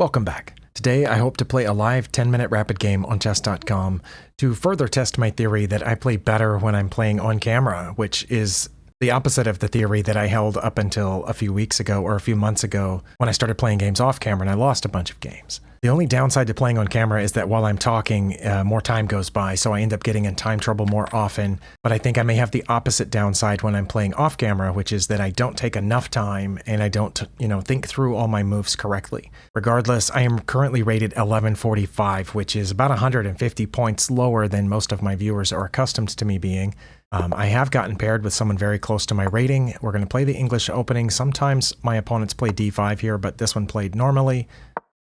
Welcome back. Today I hope to play a live 10-minute rapid game on chess.com to further test my theory that I play better when I'm playing on camera, which is the opposite of the theory that I held up until a few weeks ago or a few months ago when I started playing games off camera and I lost a bunch of games. The only downside to playing on camera is that while I'm talking, more time goes by, so I end up getting in time trouble more often. But I think I may have the opposite downside when I'm playing off camera, which is that I don't take enough time and I don't, think through all my moves correctly. Regardless, I am currently rated 1145, which is about 150 points lower than most of my viewers are accustomed to me being. I have gotten paired with someone very close to my rating. We're going to play the English opening. Sometimes my opponents play d5 here, but this one played normally.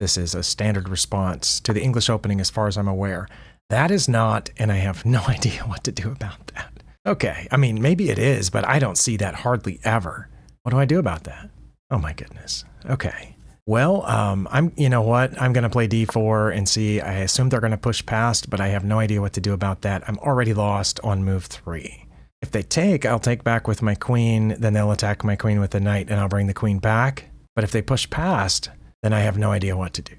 This is a standard response to the English opening as far as I'm aware. That is not, and I have no idea what to do about that. Okay, I mean, maybe it is, but I don't see that hardly ever. What do I do about that? Oh my goodness. Okay. Well, you know what? I'm going to play d4 and see. I assume they're going to push past, but I have no idea what to do about that. I'm already lost on move 3. If they take, I'll take back with my queen, then they'll attack my queen with the knight, and I'll bring the queen back. But if they push past, then I have no idea what to do.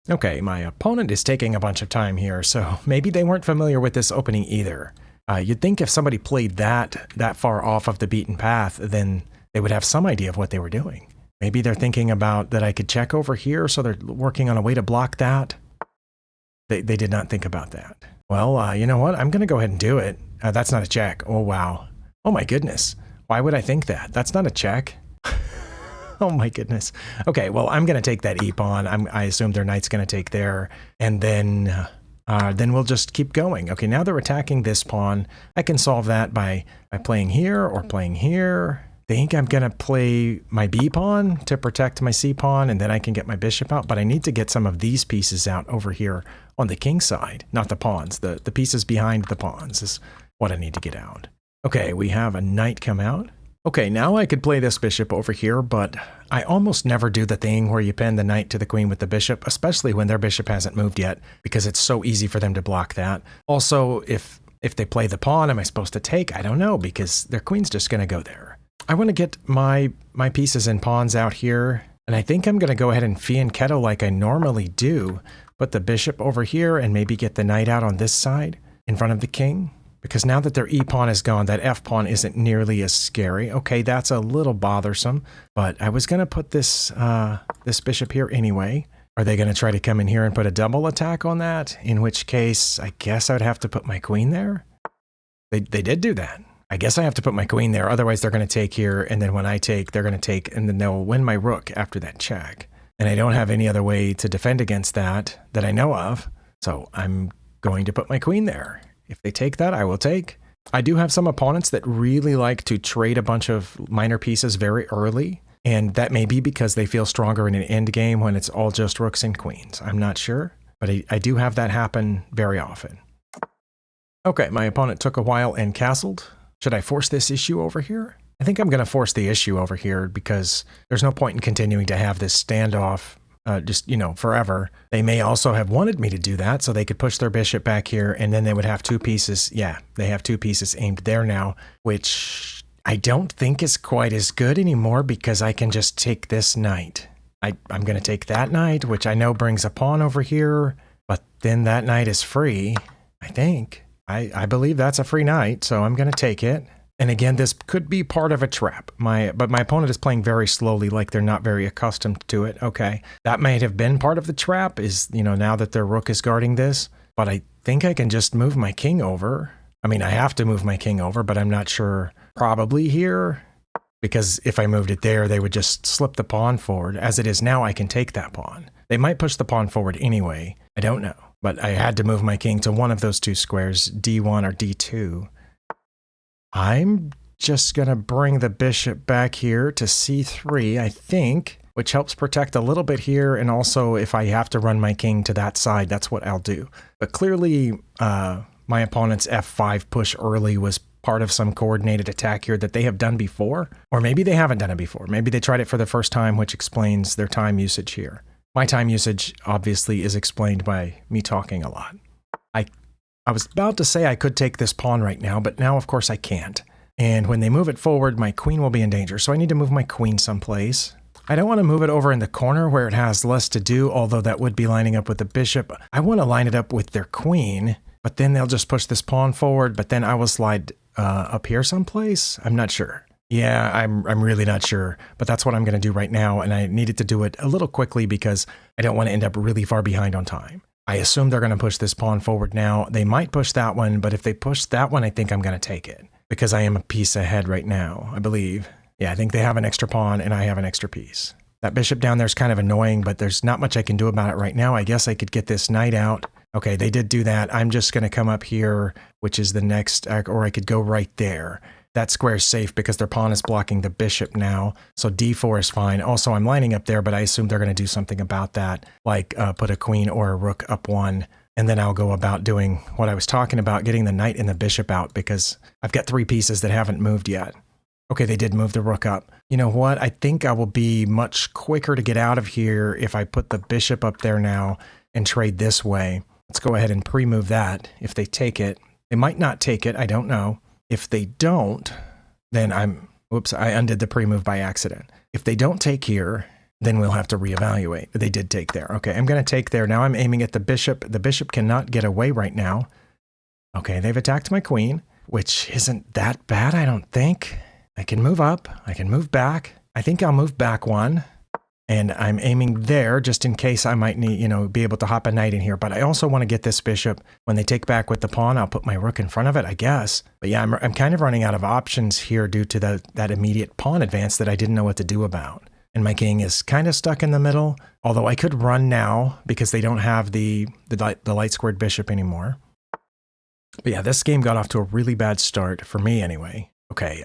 Okay, my opponent is taking a bunch of time here, so maybe they weren't familiar with this opening either. You'd think if somebody played that far off of the beaten path, then they would have some idea of what they were doing. Maybe they're thinking about that I could check over here, so they're working on a way to block that. They did not think about that. Well, you know what? I'm going to go ahead and do it. That's not a check. Oh, wow. Oh, my goodness. Why would I think that? That's not a check. Oh my goodness. Okay, well, I'm going to take that e-pawn. I assume their knight's going to take there, and then we'll just keep going. Okay, now they're attacking this pawn. I can solve that by playing here or playing here. They think I'm going to play my b-pawn to protect my c-pawn, and then I can get my bishop out, but I need to get some of these pieces out over here on the king side, not the pawns. The pieces behind the pawns is what I need to get out. Okay, we have a knight come out. Okay, now I could play this bishop over here, but I almost never do the thing where you pin the knight to the queen with the bishop, especially when their bishop hasn't moved yet, because it's so easy for them to block that. Also, if they play the pawn, am I supposed to take? I don't know, because their queen's just going to go there. I want to get my pieces and pawns out here, and I think I'm going to go ahead and fianchetto like I normally do, put the bishop over here and maybe get the knight out on this side in front of the king. Because now that their e-pawn is gone, that f-pawn isn't nearly as scary. Okay, that's a little bothersome, but I was going to put this bishop here anyway. Are they going to try to come in here and put a double attack on that? In which case, I guess I would have to put my queen there. They did do that. I guess I have to put my queen there, otherwise they're going to take here, and then when I take, they're going to take, and then they'll win my rook after that check. And I don't have any other way to defend against that I know of, so I'm going to put my queen there. If they take that, I will take. I do have some opponents that really like to trade a bunch of minor pieces very early, and that may be because they feel stronger in an endgame when it's all just rooks and queens. I'm not sure, but I do have that happen very often. Okay, my opponent took a while and castled. Should I force this issue over here? I think I'm going to force the issue over here because there's no point in continuing to have this standoff forever. They may also have wanted me to do that so they could push their bishop back here, and then they would have two pieces. Yeah, they have two pieces aimed there now, which I don't think is quite as good anymore because I can just take this knight. I'm going to take that knight, which I know brings a pawn over here, but then that knight is free, I think. I believe that's a free knight, so I'm going to take it. And again, this could be part of a trap. But my opponent is playing very slowly, like they're not very accustomed to it. Okay, that might have been part of the trap, is, now that their rook is guarding this. But I think I can just move my king over. I mean, I have to move my king over, but I'm not sure. Probably here, because if I moved it there, they would just slip the pawn forward. As it is now, I can take that pawn. They might push the pawn forward anyway. I don't know. But I had to move my king to one of those two squares, d1 or d2. I'm just going to bring the bishop back here to c3, I think, which helps protect a little bit here. And also, if I have to run my king to that side, that's what I'll do. But clearly, my opponent's f5 push early was part of some coordinated attack here that they have done before. Or maybe they haven't done it before. Maybe they tried it for the first time, which explains their time usage here. My time usage, obviously, is explained by me talking a lot. I was about to say I could take this pawn right now, but now, of course, I can't. And when they move it forward, my queen will be in danger. So I need to move my queen someplace. I don't want to move it over in the corner where it has less to do, although that would be lining up with the bishop. I want to line it up with their queen, but then they'll just push this pawn forward, but then I will slide up here someplace. I'm not sure. Yeah, I'm really not sure, but that's what I'm going to do right now, and I needed to do it a little quickly because I don't want to end up really far behind on time. I assume they're going to push this pawn forward now. They might push that one, but if they push that one, I think I'm going to take it because I am a piece ahead right now, I believe. Yeah, I think they have an extra pawn and I have an extra piece. That bishop down there is kind of annoying, but there's not much I can do about it right now. I guess I could get this knight out. Okay, they did do that. I'm just going to come up here, which is the next, or I could go right there. That square is safe because their pawn is blocking the bishop now. So d4 is fine. Also, I'm lining up there, but I assume they're going to do something about that, like put a queen or a rook up one. And then I'll go about doing what I was talking about, getting the knight and the bishop out because I've got 3 pieces that haven't moved yet. Okay, they did move the rook up. You know what? I think I will be much quicker to get out of here if I put the bishop up there now and trade this way. Let's go ahead and pre-move that. If they take it, they might not take it. I don't know. If they don't, then whoops, I undid the pre-move by accident. If they don't take here, then we'll have to reevaluate. They did take there. Okay, I'm going to take there. Now I'm aiming at the bishop. The bishop cannot get away right now. Okay, they've attacked my queen, which isn't that bad, I don't think. I can move up. I can move back. I think I'll move back one. And I'm aiming there just in case I might need, be able to hop a knight in here. But I also want to get this bishop. When they take back with the pawn, I'll put my rook in front of it, I guess. But yeah, I'm kind of running out of options here due to that immediate pawn advance that I didn't know what to do about. And my king is kind of stuck in the middle. Although I could run now because they don't have the light squared bishop anymore. But yeah, this game got off to a really bad start, for me anyway. Okay,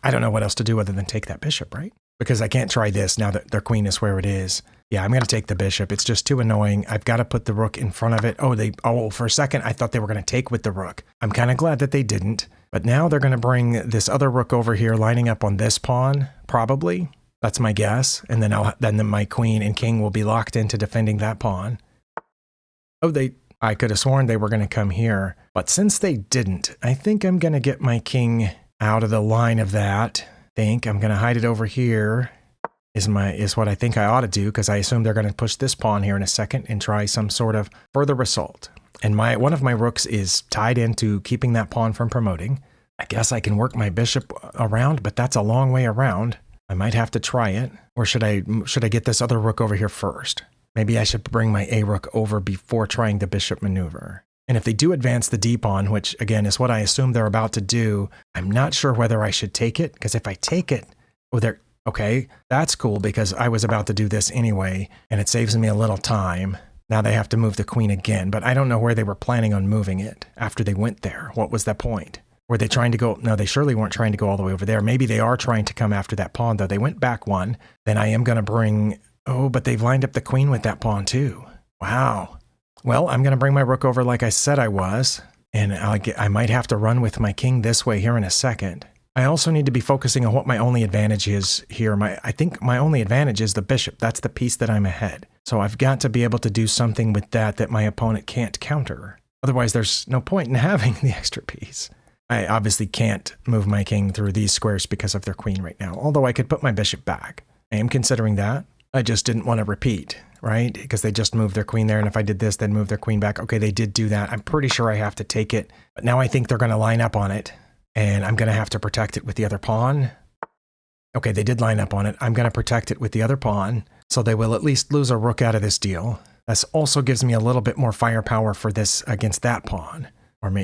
I don't know what else to do other than take that bishop, right? Because I can't try this now that their queen is where it is. Yeah, I'm going to take the bishop. It's just too annoying. I've got to put the rook in front of it. Oh, for a second, I thought they were going to take with the rook. I'm kind of glad that they didn't. But now they're going to bring this other rook over here, lining up on this pawn, probably. That's my guess. And then my queen and king will be locked into defending that pawn. Oh, I could have sworn they were going to come here. But since they didn't, I think I'm going to get my king out of the line of that. I'm going to hide it over here is what I think I ought to do because I assume they're going to push this pawn here in a second and try some sort of further assault. And one of my rooks is tied into keeping that pawn from promoting. I guess I can work my bishop around, but that's a long way around. I might have to try it. Or should I get this other rook over here first? Maybe I should bring my A rook over before trying the bishop maneuver. And if they do advance the D pawn, which again is what I assume they're about to do, I'm not sure whether I should take it, because if I take it, okay, that's cool because I was about to do this anyway, and it saves me a little time. Now they have to move the queen again, but I don't know where they were planning on moving it after they went there. What was the point? Were they trying to go? No, they surely weren't trying to go all the way over there. Maybe they are trying to come after that pawn, though. They went back one. Then I am going to bring, but they've lined up the queen with that pawn too. Wow. Well, I'm going to bring my rook over like I said I was, and I might have to run with my king this way here in a second. I also need to be focusing on what my only advantage is here. I think my only advantage is the bishop. That's the piece that I'm ahead. So I've got to be able to do something with that my opponent can't counter. Otherwise, there's no point in having the extra piece. I obviously can't move my king through these squares because of their queen right now, although I could put my bishop back. I am considering that. I just didn't want to repeat, right? Because they just moved their queen there, and if I did this, they'd move their queen back. Okay, they did do that. I'm pretty sure I have to take it, but now I think they're going to line up on it, and I'm going to have to protect it with the other pawn. Okay, they did line up on it. I'm going to protect it with the other pawn, so they will at least lose a rook out of this deal. This also gives me a little bit more firepower for this against that pawn.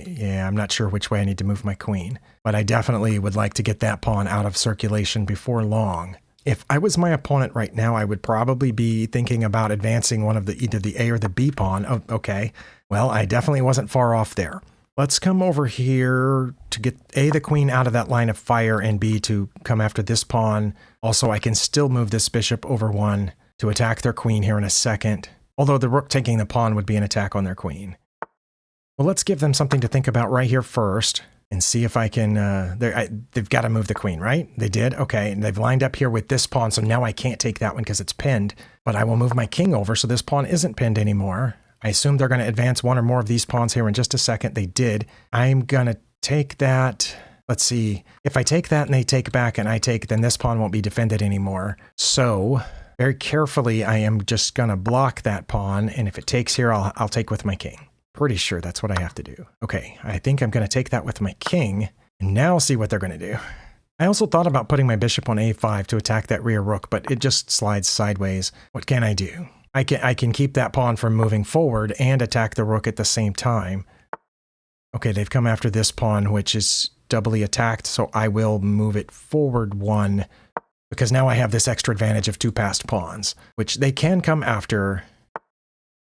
Yeah, I'm not sure which way I need to move my queen, but I definitely would like to get that pawn out of circulation before long. If I was my opponent right now, I would probably be thinking about advancing one of either the A or the B pawn. Oh, okay. Well, I definitely wasn't far off there. Let's come over here to get A, the queen out of that line of fire, and B, to come after this pawn. Also, I can still move this bishop over one to attack their queen here in a second. Although the rook taking the pawn would be an attack on their queen. Well, let's give them something to think about right here first. And see if I can, they've got to move the queen, right? They did? Okay, and they've lined up here with this pawn, so now I can't take that one because it's pinned. But I will move my king over, so this pawn isn't pinned anymore. I assume they're going to advance one or more of these pawns here in just a second. They did. I'm going to take that. Let's see. If I take that and they take back and I take, then this pawn won't be defended anymore. So Very carefully, I am just going to block that pawn, and if it takes here, I'll take with my king. Pretty sure that's what I have to do. Okay, I think I'm going to take that with my king, and now see what they're going to do. I also thought about putting my bishop on a5 to attack that rear rook, but it just slides sideways. What can I do? I can keep that pawn from moving forward and attack the rook at the same time. Okay, they've come after this pawn, which is doubly attacked, so I will move it forward one, because now I have this extra advantage of 2 passed pawns, which they can come after,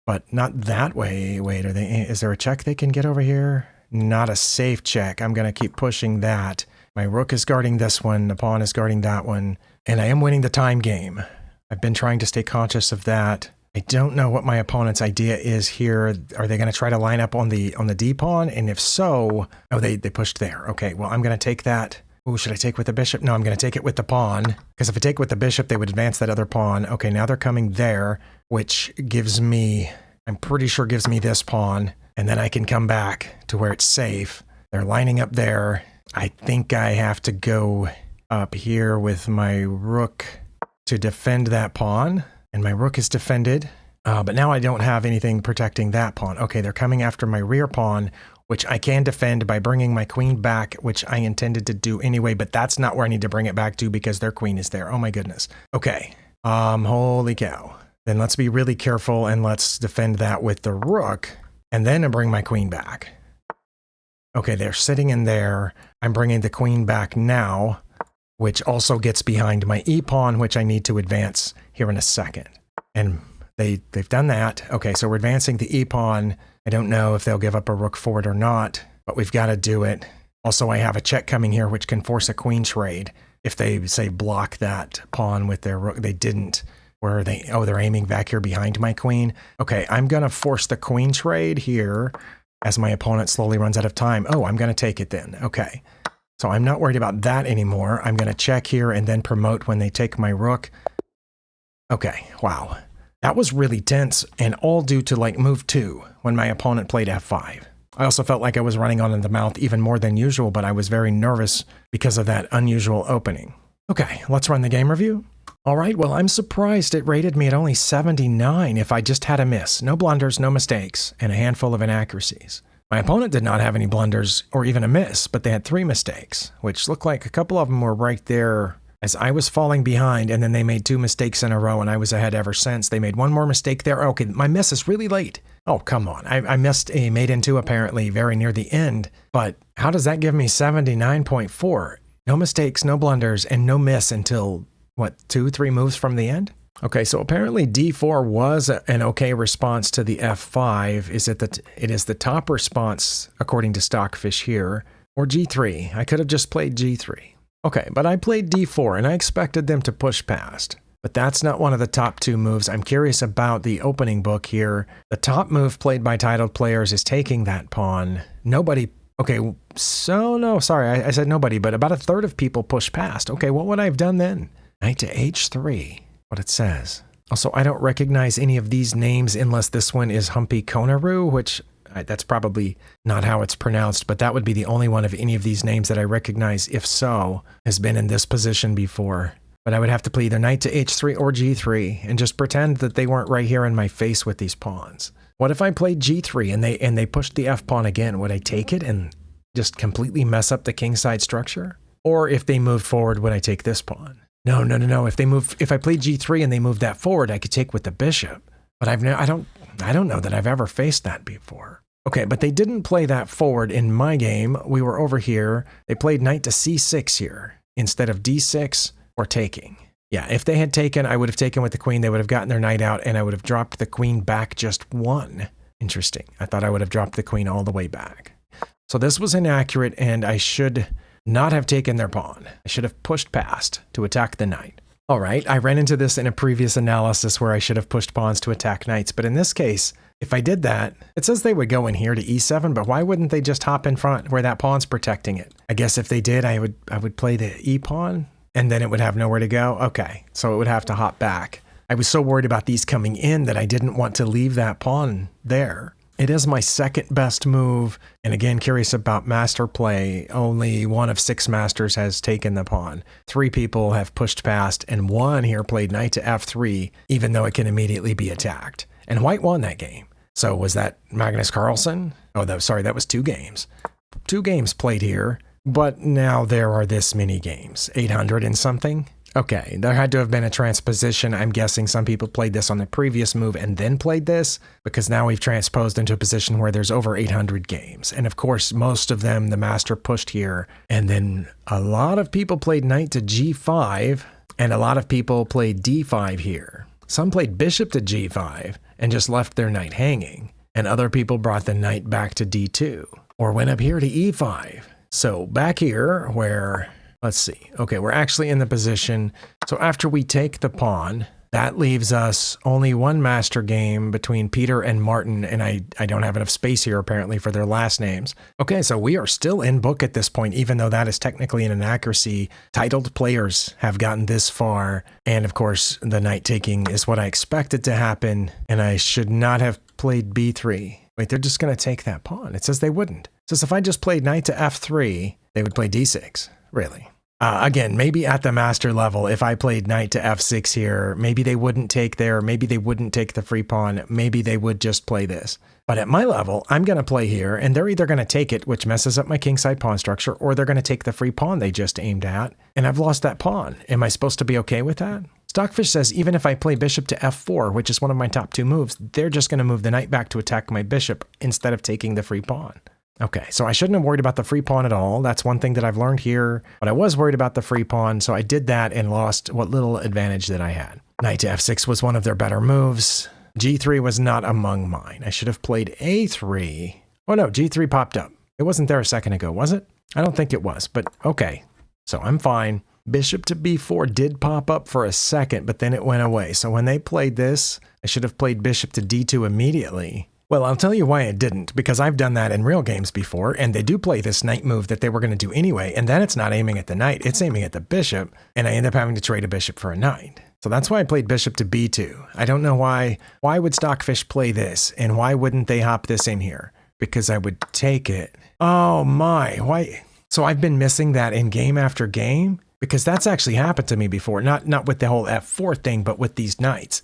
but not that way. Wait, is there a check they can get over here? Not a safe check. I'm going to keep pushing that. My rook is guarding this one, the pawn is guarding that one, and I am winning the time game. I've been trying to stay conscious of that. I don't know what my opponent's idea is here. Are they going to try to line up on the D pawn? And if so, oh, they pushed there. Okay, well, I'm going to take that. Oh, should I take with the bishop? No, I'm going to take it with the pawn, because if I take with the bishop, they would advance that other pawn. Okay, now they're coming there, which gives me, I'm pretty sure gives me this pawn, and then I can come back to where it's safe. They're lining up there. I think I have to go up here with my rook to defend that pawn, and my rook is defended, but now I don't have anything protecting that pawn. Okay, they're coming after my rear pawn, which I can defend by bringing my queen back, which I intended to do anyway, but that's not where I need to bring it back to because their queen is there. Oh my goodness. Okay, holy cow. Then let's be really careful and let's defend that with the rook, and then I bring my queen back. Okay, they're sitting in there. I'm bringing the queen back now, which also gets behind my e-pawn, which I need to advance here in a second. And they've done that. Okay, so we're advancing the e-pawn. I don't know if they'll give up a rook forward or not, but we've got to do it. Also, I have a check coming here, which can force a queen trade. If they, say, block that pawn with their rook, they didn't. Where are they? Oh, they're aiming back here behind my queen. Okay, I'm going to force the queen trade here as my opponent slowly runs out of time. Oh, I'm going to take it then. Okay. So I'm not worried about that anymore. I'm going to check here and then promote when they take my rook. Okay, wow. That was really tense, and all due to like move 2 when my opponent played f5. I also felt like I was running on in the mouth even more than usual, but I was very nervous because of that unusual opening. Okay, let's run the game review. All right, well, I'm surprised it rated me at only 79 if I just had a miss. No blunders, no mistakes, and a handful of inaccuracies. My opponent did not have any blunders or even a miss, but they had 3 mistakes, which looked like a couple of them were right there as I was falling behind, and then they made 2 mistakes in a row, and I was ahead ever since. They made 1 more mistake there. Okay, my miss is really late. Oh, come on. I missed a mate in 2 apparently very near the end, but how does that give me 79.4? No mistakes, no blunders, and no miss until, what, 2-3 moves from the end? Okay, so apparently d4 was an okay response to the f5. It is the top response according to Stockfish here, or g3. I could have just played g3. Okay, but I played d4 and I expected them to push past. But that's not one of the top 2 moves. I'm curious about the opening book here. The top move played by titled players is taking that pawn. Nobody. Okay, so no, sorry, I said nobody, but about a third of people push past. Okay, what would I have done then? Knight to h3. What it says. Also, I don't recognize any of these names unless this one is Humpy Konaru, which that's probably not how it's pronounced, but that would be the only one of any of these names that I recognize, if so, has been in this position before. But I would have to play either knight to h3 or g3 and just pretend that they weren't right here in my face with these pawns. What if I played g3 and they pushed the f pawn again? Would I take it and just completely mess up the kingside structure? Or if they moved forward, would I take this pawn? No. If I played g3 and they moved that forward, I could take with the bishop. But I don't know that I've ever faced that before. Okay, but they didn't play that forward in my game. We were over here. They played knight to c6 here instead of d6 or taking. Yeah, if they had taken, I would have taken with the queen. They would have gotten their knight out, and I would have dropped the queen back just 1. Interesting. I thought I would have dropped the queen all the way back. So this was inaccurate, and I should not have taken their pawn. I should have pushed past to attack the knight. All right, I ran into this in a previous analysis where I should have pushed pawns to attack knights, but in this case, if I did that, it says they would go in here to e7, but why wouldn't they just hop in front where that pawn's protecting it? I guess if they did, I would play the e-pawn, and then it would have nowhere to go. Okay, so it would have to hop back. I was so worried about these coming in that I didn't want to leave that pawn there. It is my second best move, and again, curious about master play. Only one of 6 masters has taken the pawn. 3 people have pushed past, and 1 here played knight to f3, even though it can immediately be attacked. And white won that game. So was that Magnus Carlsen? Oh, sorry, that was 2 games. 2 games played here, but now there are this many games. 800 and something? Okay, there had to have been a transposition. I'm guessing some people played this on the previous move and then played this, because now we've transposed into a position where there's over 800 games. And of course, most of them, the master pushed here. And then a lot of people played knight to g5, and a lot of people played d5 here. Some played bishop to g5 and just left their knight hanging. And other people brought the knight back to d2, or went up here to e5. So back here where... Let's see. Okay, we're actually in the position. So after we take the pawn, that leaves us only 1 master game between Peter and Martin, and I don't have enough space here apparently for their last names. Okay, so we are still in book at this point, even though that is technically an inaccuracy. Titled players have gotten this far, and of course the knight taking is what I expected to happen, and I should not have played b3. Wait, they're just going to take that pawn. It says they wouldn't. It says if I just played knight to f3, they would play d6. Really? Again, maybe at the master level, if I played knight to f6 here, maybe they wouldn't take there, maybe they wouldn't take the free pawn, maybe they would just play this. But at my level, I'm going to play here, and they're either going to take it, which messes up my kingside pawn structure, or they're going to take the free pawn they just aimed at, and I've lost that pawn. Am I supposed to be okay with that? Stockfish says even if I play bishop to f4, which is one of my top 2 moves, they're just going to move the knight back to attack my bishop instead of taking the free pawn. Okay, so I shouldn't have worried about the free pawn at all. That's one thing that I've learned here. But I was worried about the free pawn, so I did that and lost what little advantage that I had. Knight to f6 was one of their better moves. g3 was not among mine. I should have played a3. Oh no, g3 popped up. It wasn't there a second ago, was it? I don't think it was, but okay. So I'm fine. Bishop to b4 did pop up for a second, but then it went away. So when they played this, I should have played bishop to d2 immediately. Well, I'll tell you why it didn't, because I've done that in real games before, and they do play this knight move that they were going to do anyway, and then it's not aiming at the knight, it's aiming at the bishop, and I end up having to trade a bishop for a knight. So that's why I played bishop to b2. I don't know why. Why would Stockfish play this, and why wouldn't they hop this in here? Because I would take it. Oh my, why? So I've been missing that in game after game? Because that's actually happened to me before, not with the whole f4 thing, but with these knights.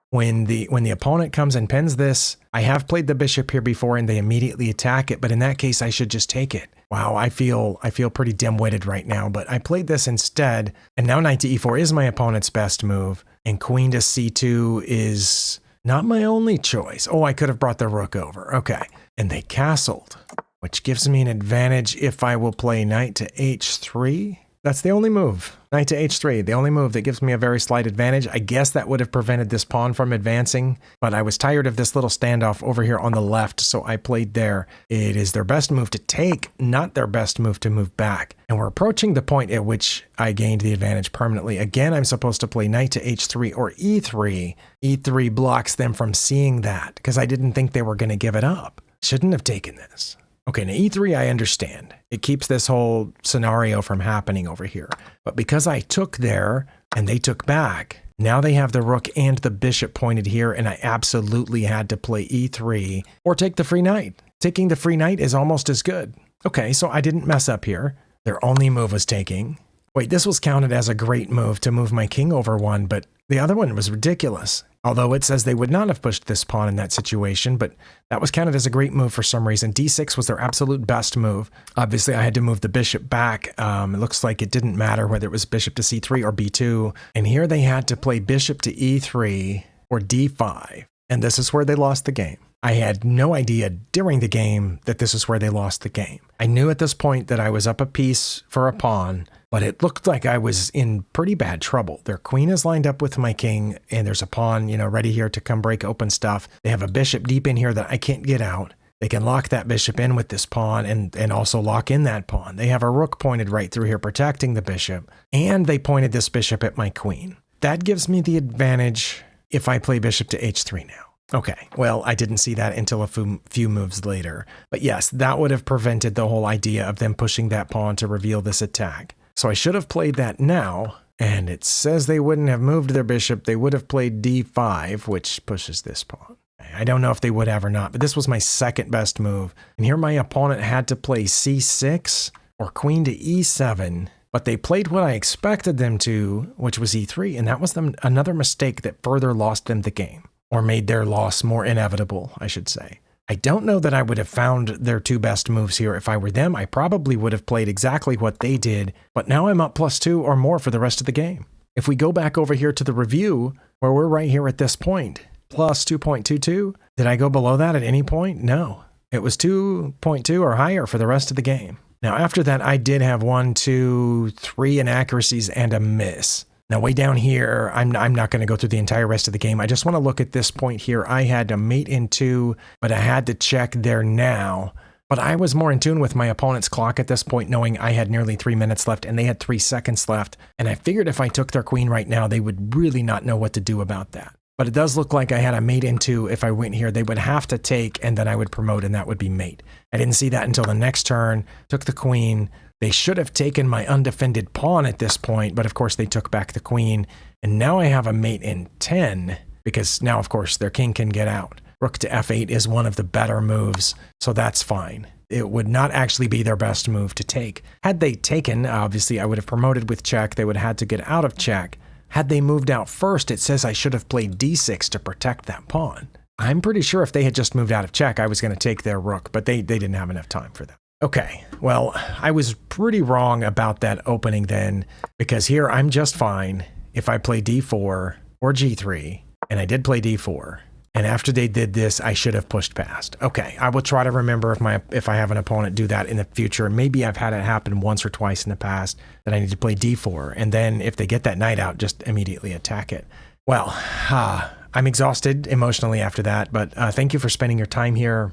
When the opponent comes and pins this, I have played the bishop here before and they immediately attack it, but in that case I should just take it. Wow, I feel pretty dim-witted right now, but I played this instead, and now knight to e4 is my opponent's best move, and queen to c2 is not my only choice. Oh, I could have brought the rook over. Okay, and they castled, which gives me an advantage if I will play knight to h3. That's the only move. Knight to h3, the only move that gives me a very slight advantage. I guess that would have prevented this pawn from advancing, but I was tired of this little standoff over here on the left, so I played there. It is their best move to take, not their best move to move back. And we're approaching the point at which I gained the advantage permanently. Again, I'm supposed to play knight to h3 or e3. e3 blocks them from seeing that, because I didn't think they were going to give it up. Shouldn't have taken this. Okay, now e3 I understand. It keeps this whole scenario from happening over here. But because I took there and they took back, now they have the rook and the bishop pointed here, and I absolutely had to play e3 or take the free knight. Taking the free knight is almost as good. Okay, so I didn't mess up here. Their only move was taking. Wait, this was counted as a great move to move my king over one, but the other one was ridiculous. Although it says they would not have pushed this pawn in that situation, but that was counted as a great move for some reason. d6 was their absolute best move. Obviously, I had to move the bishop back. It looks like it didn't matter whether it was bishop to c3 or b2. And here they had to play bishop to e3 or d5. And this is where they lost the game. I had no idea during the game that this is where they lost the game. I knew at this point that I was up a piece for a pawn, but it looked like I was in pretty bad trouble. Their queen is lined up with my king, and there's a pawn, ready here to come break open stuff. They have a bishop deep in here that I can't get out. They can lock that bishop in with this pawn and also lock in that pawn. They have a rook pointed right through here protecting the bishop, and they pointed this bishop at my queen. That gives me the advantage if I play bishop to h3 now. Okay, well, I didn't see that until a few moves later. But yes, that would have prevented the whole idea of them pushing that pawn to reveal this attack. So I should have played that now, and it says they wouldn't have moved their bishop. They would have played d5, which pushes this pawn. I don't know if they would have or not, but this was my second best move. And here my opponent had to play c6 or queen to e7, but they played what I expected them to, which was e3, and that was another mistake that further lost them the game, or made their loss more inevitable, I should say. I don't know that I would have found their two best moves here. If I were them, I probably would have played exactly what they did, but now I'm up +2 or more for the rest of the game. If we go back over here to the review, where we're right here at this point, plus 2.22, did I go below that at any point? No. It was 2.2 or higher for the rest of the game. Now, after that, I did have 1, 2, 3 inaccuracies and a miss. Now, way down here, I'm not going to go through the entire rest of the game. I just want to look at this point here. I had a mate in 2, but I had to check there now. But I was more in tune with my opponent's clock at this point, knowing I had nearly 3 minutes left and they had 3 seconds left. And I figured if I took their queen right now, they would really not know what to do about that. But it does look like I had a mate in 2. If I went here, they would have to take, and then I would promote, and that would be mate. I didn't see that until the next turn, took the queen. They should have taken my undefended pawn at this point, but of course they took back the queen. And now I have a mate in 10, because now, of course, their king can get out. Rook to f8 is one of the better moves, so that's fine. It would not actually be their best move to take. Had they taken, obviously, I would have promoted with check. They would have had to get out of check. Had they moved out first, it says I should have played d6 to protect that pawn. I'm pretty sure if they had just moved out of check, I was going to take their rook, but they didn't have enough time for that. Okay, well, I was pretty wrong about that opening then, because here I'm just fine if I play d4 or g3, and I did play d4. And after they did this, I should have pushed past. Okay, I will try to remember if I have an opponent do that in the future. Maybe I've had it happen once or twice in the past that I need to play d4. And then if they get that knight out, just immediately attack it. Well, I'm exhausted emotionally after that, but thank you for spending your time here.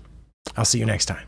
I'll see you next time.